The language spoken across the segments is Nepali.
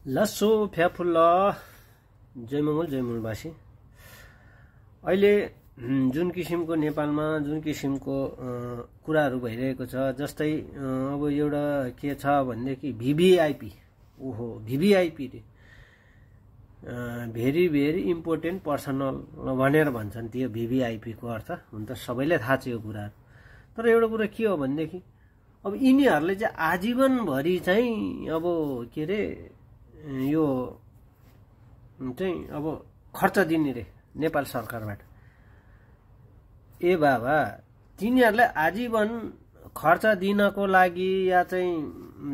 लसो फ्याफुल्ला जयमंगलवासी अहिले जुन किसिमको नेपालमा जुन किसिमको कुराहरू भइरहेको छ जस्तै अब एउटा के छ भनेदेखि भिभिआइपी ओहो भिभिआइपी रे भेरी भेरी इम्पोर्टेन्ट पर्सनल भनेर भन्छन् त्यो भिभिआइपी को अर्थ हुन त सबैलाई थाहा छ यो कुरा तर एउटा कुरा के हो भनेदेखि अब यिनीहरूले चाहिँ आजीवनभरि चाहिँ अब के रे यो चाहिँ अब खर्च दिने रे नेपाल सरकारबाट ए बाबा तिनीहरूलाई आजीवन खर्च दिनको लागि या चाहिँ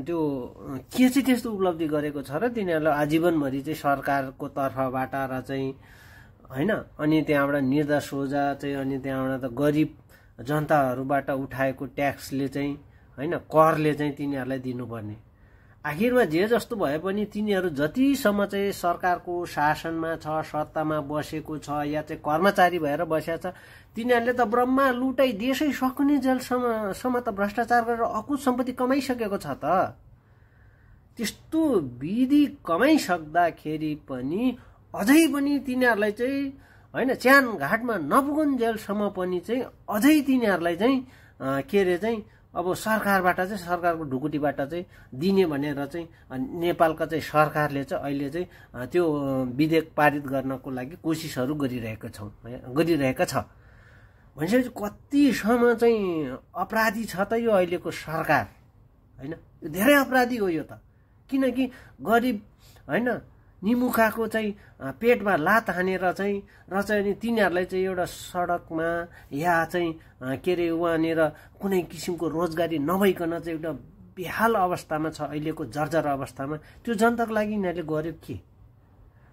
त्यो के चाहिँ त्यस्तो उपलब्धि गरेको छ र तिनीहरूलाई आजीवनभरि चाहिँ सरकारको तर्फबाट र चाहिँ हैन अनि त्यहाँबाट निर्दा सोझा चाहिँ अनि त्यहाँबाट त गरिब जनताहरूबाट उठाएको ट्याक्सले चाहिँ हैन करले चाहिँ तिनीहरूलाई दिनुपर्ने आखिरमा जे जस्तो भए पनि तिनीहरू जतिसम्म चाहिँ सरकारको शासनमा छ सत्तामा बसेको छ या चाहिँ कर्मचारी भएर बसेको छ तिनीहरूले त ब्रह्मा लुटाई देशै सक्ने जेलसम्म त भ्रष्टाचार गरेर अकुत सम्पत्ति कमाइसकेको छ त त्यस्तो विधि कमाइसक्दाखेरि पनि अझै पनि तिनीहरूलाई चाहिँ हैन च्यान घाटमा नपुगुन् जेलसम्म पनि चाहिँ अझै तिनीहरूलाई चाहिँ के रे चाहिँ अब सरकारबाट चाहिँ सरकारको ढुकुटीबाट चाहिँ दिने भनेर चाहिँ नेपालका चाहिँ सरकारले चाहिँ अहिले चाहिँ त्यो विधेयक पारित गर्नको लागि कोसिसहरू गरिरहेका छ भनेपछि कतिसम्म चाहिँ अपराधी छ त यो अहिलेको सरकार हैन धेरै अपराधी हो यो त किनकि गरिब हैन निमुखाको चाहिँ पेटमा लात हानेर चाहिँ र चाहिँ तिनीहरूलाई चाहिँ एउटा सडकमा या चाहिँ के रे वहाँनिर कुनै किसिमको रोजगारी नभइकन चाहिँ एउटा बेहाल अवस्थामा छ अहिलेको जर्जर अवस्थामा त्यो जनताको लागि यिनीहरूले गर्यो के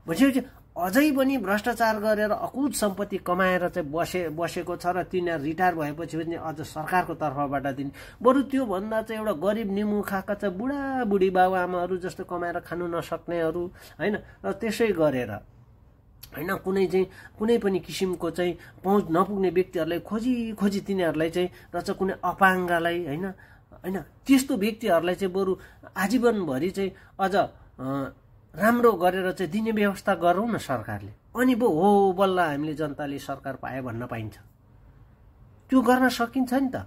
भनेपछि अझै पनि भ्रष्टाचार गरेर अकुत सम्पत्ति कमाएर चाहिँ बसेको छ र तिनीहरू रिटायर भएपछि पनि अझ सरकारको तर्फबाट दिने बरु त्यो भन्दा चाहिँ एउटा गरिब निमुखाका चाहिँ बुढाबुढी बाबुआमाहरू जस्तो कमाएर खानु नसक्नेहरू हैन र त्यसै गरेर हैन कुनै पनि किसिमको चाहिँ पहुँच नपुग्ने व्यक्तिहरूलाई खोजी तिनीहरूलाई चाहिँ र चाहिँ कुनै अपाङ्गलाई हैन त्यस्तो व्यक्तिहरूलाई चाहिँ बरु आजीवनभरि चाहिँ अझ राम्रो गरेर चाहिँ दिने व्यवस्था गरौँ न सरकारले अनि हो बल्ल हामीले जनताले सरकार पाए भन्न पाइन्छ त्यो गर्न सकिन्छ नि त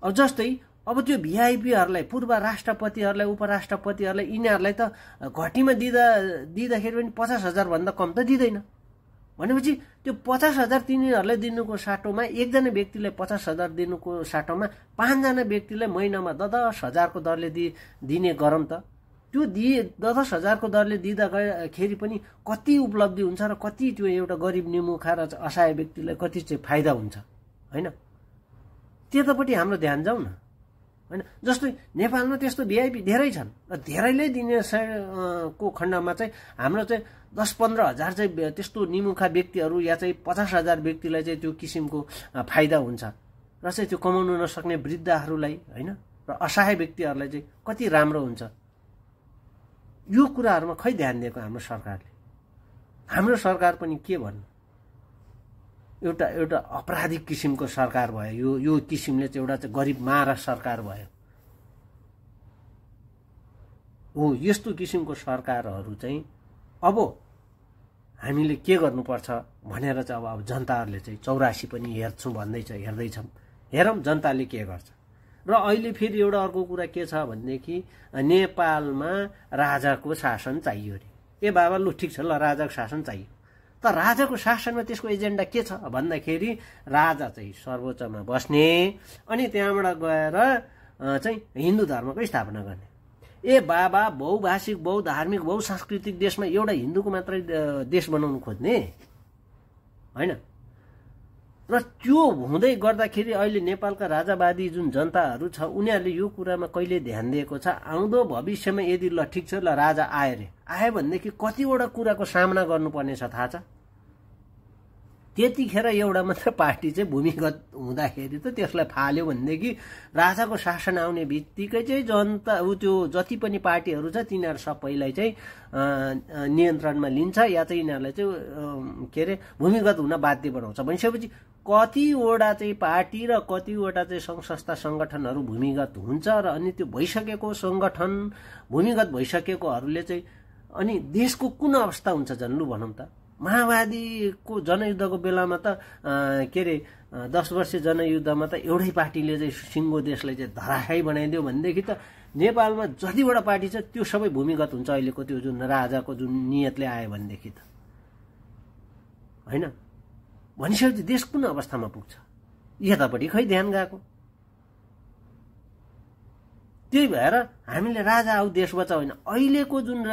अब जस्तै अब त्यो भिआइपीहरूलाई पूर्व राष्ट्रपतिहरूलाई उपराष्ट्रपतिहरूलाई यिनीहरूलाई त घटीमा दिँदाखेरि पनि 50,000 भन्दा कम त दिँदैन भनेपछि त्यो 50,000 तिनीहरूलाई दिनुको साटोमा एकजना व्यक्तिलाई 50,000 दिनुको साटोमा 5 जना व्यक्तिलाई महिनामा 10,000 को दरले दिने गरौँ त त्यो 10,000 को दरले दिँदाखेरि पनि कति उपलब्धि हुन्छ र कति त्यो एउटा गरिब निमुखा र असहाय व्यक्तिलाई कति चाहिँ फाइदा हुन्छ हैन त्यतापट्टि हाम्रो ध्यान जाउँ न हैन जस्तै नेपालमा त्यस्तो भिआइपी धेरै छन् र धेरैले दिने को खण्डमा चाहिँ हाम्रो चाहिँ 10-15 हजार चाहिँ त्यस्तो निमुखा व्यक्तिहरू या चाहिँ 50,000 व्यक्तिलाई चाहिँ त्यो किसिमको फाइदा हुन्छ र चाहिँ त्यो कमाउन नसक्ने वृद्धहरूलाई हैन र असहाय व्यक्तिहरूलाई चाहिँ कति राम्रो हुन्छ यो कुराहरुमा खै ध्यान दिएको हाम्रो सरकार पनि के भन्नु एउटा अपराधिक किसिमको सरकार भयो यो किसिमले चाहिँ एउटा चाहिँ गरिब मारा सरकार भयो हो यस्तो किसिमको सरकारहरू चाहिँ अब हामीले के गर्नुपर्छ भनेर चाहिँ अब जनताहरूले चाहिँ 84 पनि हेर्छौं हेर्दैछौं हेरौं जनताले के गर्छ र अहिले फेरि एउटा अर्को कुरा के छ भनेदेखि नेपालमा राजाको शासन चाहियो रे ए बाबा लु ठीक छ ल राजाको शासन चाहियो त राजाको शासनमा त्यसको एजेन्डा के छ भन्दाखेरि राजा चाहिँ सर्वोच्चमा बस्ने अनि त्यहाँबाट गएर चाहिँ हिन्दू धर्मको स्थापना गर्ने ए बाबा बहुभाषिक बहुधार्मिक बहुसांस्कृतिक देशमा एउटा हिन्दूको मात्रै देश बनाउन खोज्ने हैन र त्यो हुँदै गर्दाखेरि अहिले नेपालका राजावादी जुन जनताहरू छ उनीहरूले यो कुरामा कहिले ध्यान दिएको छ आउँदो भविष्यमा यदि ल ठीक छ ल राजा आए भनेदेखि कतिवटा कुराको सामना गर्नुपर्ने छ थाहा छ त्यतिखेर एउटा मात्र पार्टी चाहिँ भूमिगत हुँदाखेरि त त्यसलाई फाल्यो भनेदेखि राजाको शासन आउने बित्तिकै चाहिँ जनता त्यो जति पनि पार्टीहरू छ तिनीहरू सबैलाई चाहिँ नियन्त्रणमा लिन्छ या चाहिँ यिनीहरूलाई चाहिँ के रे भूमिगत हुन बाध्य बनाउँछ भनिसकेपछि कतिवटा चाहिँ पार्टी र कतिवटा चाहिँ सङ्घ संस्था सङ्गठनहरू भूमिगत हुन्छ र अनि त्यो भइसकेको सङ्गठन भूमिगत भइसकेकोहरूले चाहिँ अनि देशको कुन अवस्था हुन्छ झन् लु भनौँ त। माओवादीको जनयुद्धको बेलामा त के अरे 10 वर्षीय जनयुद्धमा त एउटै पार्टीले चाहिँ सिङ्गो देशलाई चाहिँ धराशायी बनाइदियो भनेदेखि त नेपालमा जतिवटा पार्टी छ त्यो सबै भूमिगत हुन्छ अहिलेको त्यो जुन राजाको जुन नियतले आयो भनेदेखि त हैन। भनिसकेपछि देश कुन अवस्थामा पुग्छ यतापट्टि खै ध्यान गएको। त्यही भएर हामीले राजा आऊ देश बचाऊ होइन, अहिलेको जुन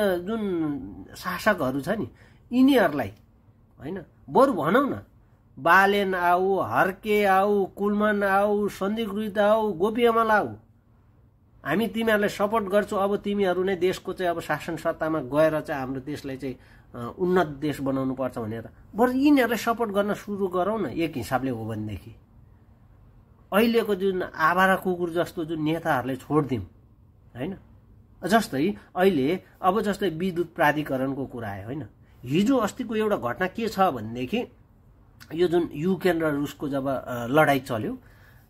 शासकहरू छ नि यिनीहरूलाई होइन बरु भनौँ न बालेन आऊ, हर्के आऊ, कुलमान आऊ, सन्धिगृहित आऊ, गोपीअमल आऊ, हामी तिमीहरूलाई सपोर्ट गर्छौँ। अब तिमीहरू नै देशको चाहिँ अब शासन सत्तामा गएर चाहिँ हाम्रो देशलाई चाहिँ उन्नत देश बनाउनु पर्छ भनेर बरु यिनीहरूलाई सपोर्ट गर्न सुरु गरौँ न एक हिसाबले हो भनेदेखि। अहिलेको जुन आवारा कुकुर जस्तो जुन नेताहरूलाई छोडिदिउँ होइन। जस्तै अहिले अब जस्तै विद्युत प्राधिकरणको कुरा आयो होइन। हिजो अस्तिको एउटा घटना के छ भनेदेखि यो जुन युक्रेन र रुसको जब लडाईँ चल्यो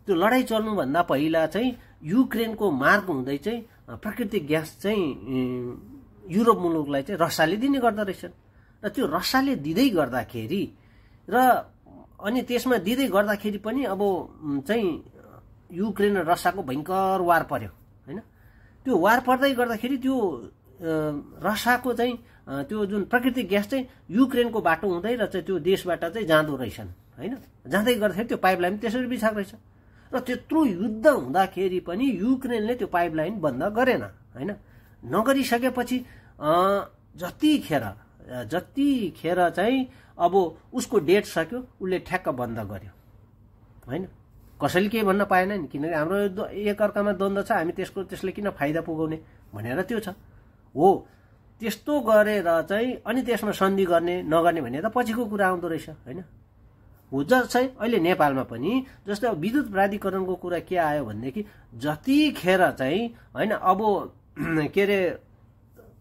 त्यो लडाईँ चल्नुभन्दा पहिला चाहिँ युक्रेनको मार्ग हुँदै चाहिँ प्राकृतिक ग्यास चाहिँ युरोप मुलुकलाई चाहिँ रसियाले दिने गर्दो रहेछन् र त्यो रसियाले दिँदै गर्दाखेरि र अनि त्यसमा दिँदै गर्दाखेरि पनि अब चाहिँ युक्रेन र रसियाको भयङ्कर वार पर्यो होइन। त्यो वार पर्दै गर्दाखेरि त्यो रसियाको चाहिँ त्यो जुन प्राकृतिक ग्यास चाहिँ युक्रेनको बाटो हुँदै र चाहिँ त्यो देशबाट चाहिँ जाँदो रहेछन् होइन। जाँदै गर्दाखेरि त्यो पाइपलाइन त्यसरी बिछाएको रहेछ र त्यत्रो युद्ध हुँदाखेरि पनि युक्रेनले त्यो पाइपलाइन बन्द गरेन होइन। नगरिसकेपछि जतिखेर चाहिँ अब उसको डेट सक्यो उसले ठ्याक्क बन्द गर्यो होइन। कसैले केही भन्न पाएन नि, किनकि हाम्रो एकअर्कामा द्वन्द्व छ, हामी त्यसले किन फाइदा पुगाउने भनेर त्यो छ हो। त्यस्तो गरेर चाहिँ अनि त्यसमा सन्धि गर्ने नगर्ने भने त पछिको कुरा आउँदो रहेछ होइन। हो चाहिँ अहिले नेपालमा पनि जस्तै अब विद्युत प्राधिकरणको कुरा के आयो भनेदेखि जतिखेर चाहिँ होइन अब के अरे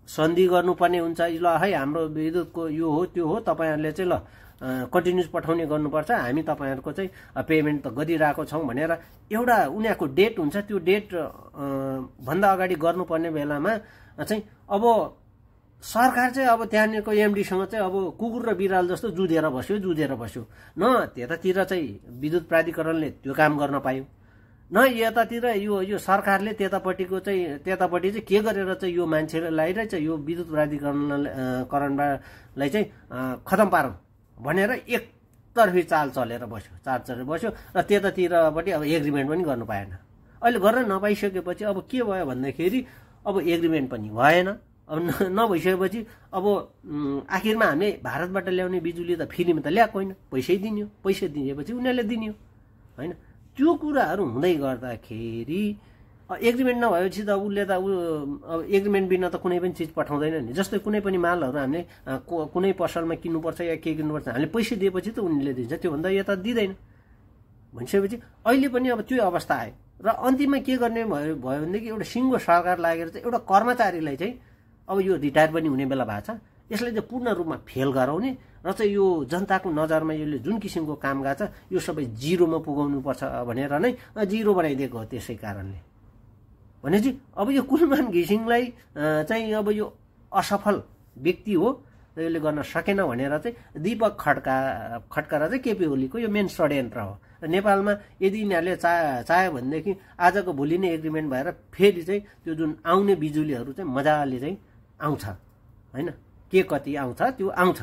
सन्धि गर्नुपर्ने हुन्छ ल है हाम्रो विद्युतको यो हो त्यो हो तपाईँहरूले चाहिँ ल कन्टिन्युस पठाउने गर्नुपर्छ, हामी तपाईँहरूको चाहिँ पेमेन्ट त गरिरहेको छौँ भनेर एउटा उनीहरूको डेट हुन्छ। त्यो डेट भन्दा अगाडि गर्नुपर्ने बेलामा चाहिँ अब सरकार चाहिँ अब त्यहाँनिरको एमडीसँग चाहिँ अब कुकुर र बिराल जस्तो जुधेर बस्यो न त्यतातिर चाहिँ विद्युत प्राधिकरणले त्यो काम गर्न पायो न यतातिर यो सरकारले त्यतापट्टि चाहिँ के गरेर चाहिँ यो मान्छेलाई चाहिँ यो विद्युत प्राधिकरणलाई चाहिँ खतम पारौँ भनेर एकतर्फी चाल चलेर बस्यो र त्यतातिरपट्टि अब एग्रिमेन्ट पनि गर्नु पाएन। अहिले गर्न नपाइसकेपछि अब के भयो भन्दाखेरि अब एग्रिमेन्ट पनि भएन। अब नभइसकेपछि अब आखिरमा हामीले भारतबाट ल्याउने बिजुली त फ्रीमा त ल्याएको होइन, पैसै दिएपछि उनीहरूले दिने होइन। त्यो कुराहरू हुँदै गर्दाखेरि एग्रिमेन्ट नभएपछि त उसले त अब एग्रिमेन्ट बिना त कुनै पनि चिज पठाउँदैन नि। जस्तै कुनै पनि मालहरू हामीले कुनै पसलमा किन्नुपर्छ या के किन्नुपर्छ हामीले पैसा दिएपछि त उनीहरूले दिन्छ, त्योभन्दा यता दिँदैन भनिसकेपछि अहिले पनि अब त्यो अवस्था आयो र अन्तिममा के गर्ने भयो भनेदेखि एउटा सिङ्गो सरकार लागेर चाहिँ एउटा कर्मचारीलाई चाहिँ अब यो रिटायर पनि हुने बेला भएको छ, यसलाई चाहिँ पूर्ण रूपमा फेल गराउने र चाहिँ यो जनताको नजरमा यसले जुन किसिमको काम गर्छ यो सबै जिरोमा पुगाउनु पर्छ भनेर नै जिरो बनाइदिएको हो। त्यसै कारणले भनेपछि अब यो कुलमान घिसिङलाई चाहिँ अब यो असफल व्यक्ति हो र यसले गर्न सकेन भनेर चाहिँ दीपक खड्का र चाहिँ केपी ओलीको यो मेन षड्यन्त्र हो। र नेपालमा यदि यिनीहरूले चाह्यो भनेदेखि आजको भोलि नै एग्रिमेन्ट भएर फेरि चाहिँ त्यो जुन आउने बिजुलीहरू चाहिँ मजाले चाहिँ आउँछ होइन। के कति आउँछ त्यो आउँछ,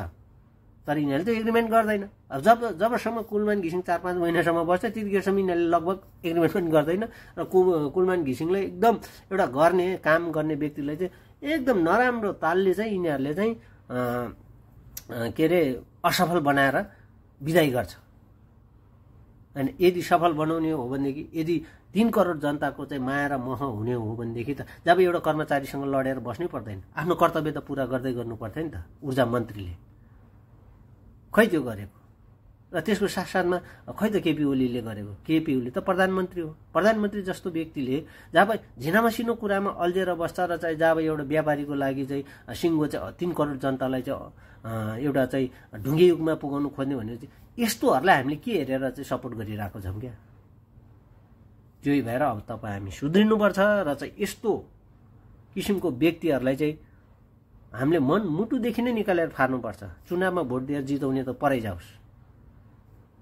तर यिनीहरूले त्यो एग्रिमेन्ट गर्दैन। अब जबसम्म कुलमान घिसिङ 4-5 महिनासम्म बस्छ त्यतिखेरसम्म यिनीहरूले लगभग एग्रिमेन्ट पनि गर्दैन र कुलमान घिसिङलाई एकदम एउटा काम गर्ने व्यक्तिलाई चाहिँ एकदम नराम्रो तालले चाहिँ यिनीहरूले चाहिँ के अरे असफल बनाएर विदाई गर्छ। अनि यदि सफल बनाउने हो भनेदेखि यदि 3 करोड जनताको चाहिँ माया र मोह हुने हो भनेदेखि त जब एउटा कर्मचारीसँग लडेर बस्नै पर्दैन, आफ्नो कर्तव्य त पुरा गर्दै गर्नु पर्थ्यो नि त ऊर्जा मन्त्रीले। खै त्यो गरेको र त्यसको साथसाथमा खै त केपी ओलीले गरेको, केपी ओली त प्रधानमन्त्री हो। प्रधानमन्त्री जस्तो व्यक्तिले जब झिनामसिनो कुरामा अल्झेर बस्छ र चाहिँ जब एउटा व्यापारीको लागि चाहिँ सिङ्गो चाहिँ 3 करोड जनतालाई चाहिँ एउटा चाहिँ ढुङ्गे युगमा पुगाउनु खोज्ने भने चाहिँ यस्तोहरूलाई हामीले के हेरेर चाहिँ सपोर्ट गरिरहेको छौँ क्या। त्यही भएर अब तपाईँ हामी सुध्रिनुपर्छ र चाहिँ यस्तो किसिमको व्यक्तिहरूलाई चाहिँ हामीले मन मुटुदेखि नै निकालेर फार्नुपर्छ। चुनावमा भोट दिएर जिताउने त परै जाओस्।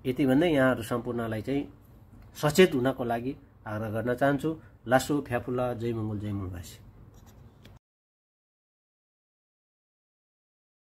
यति भन्दै यहाँहरू सम्पूर्णलाई चाहिँ सचेत हुनको लागि आग्रह गर्न चाहन्छु। लासो फ्याफुल्ला, जय मङ्गल, जय मङ्गवासी।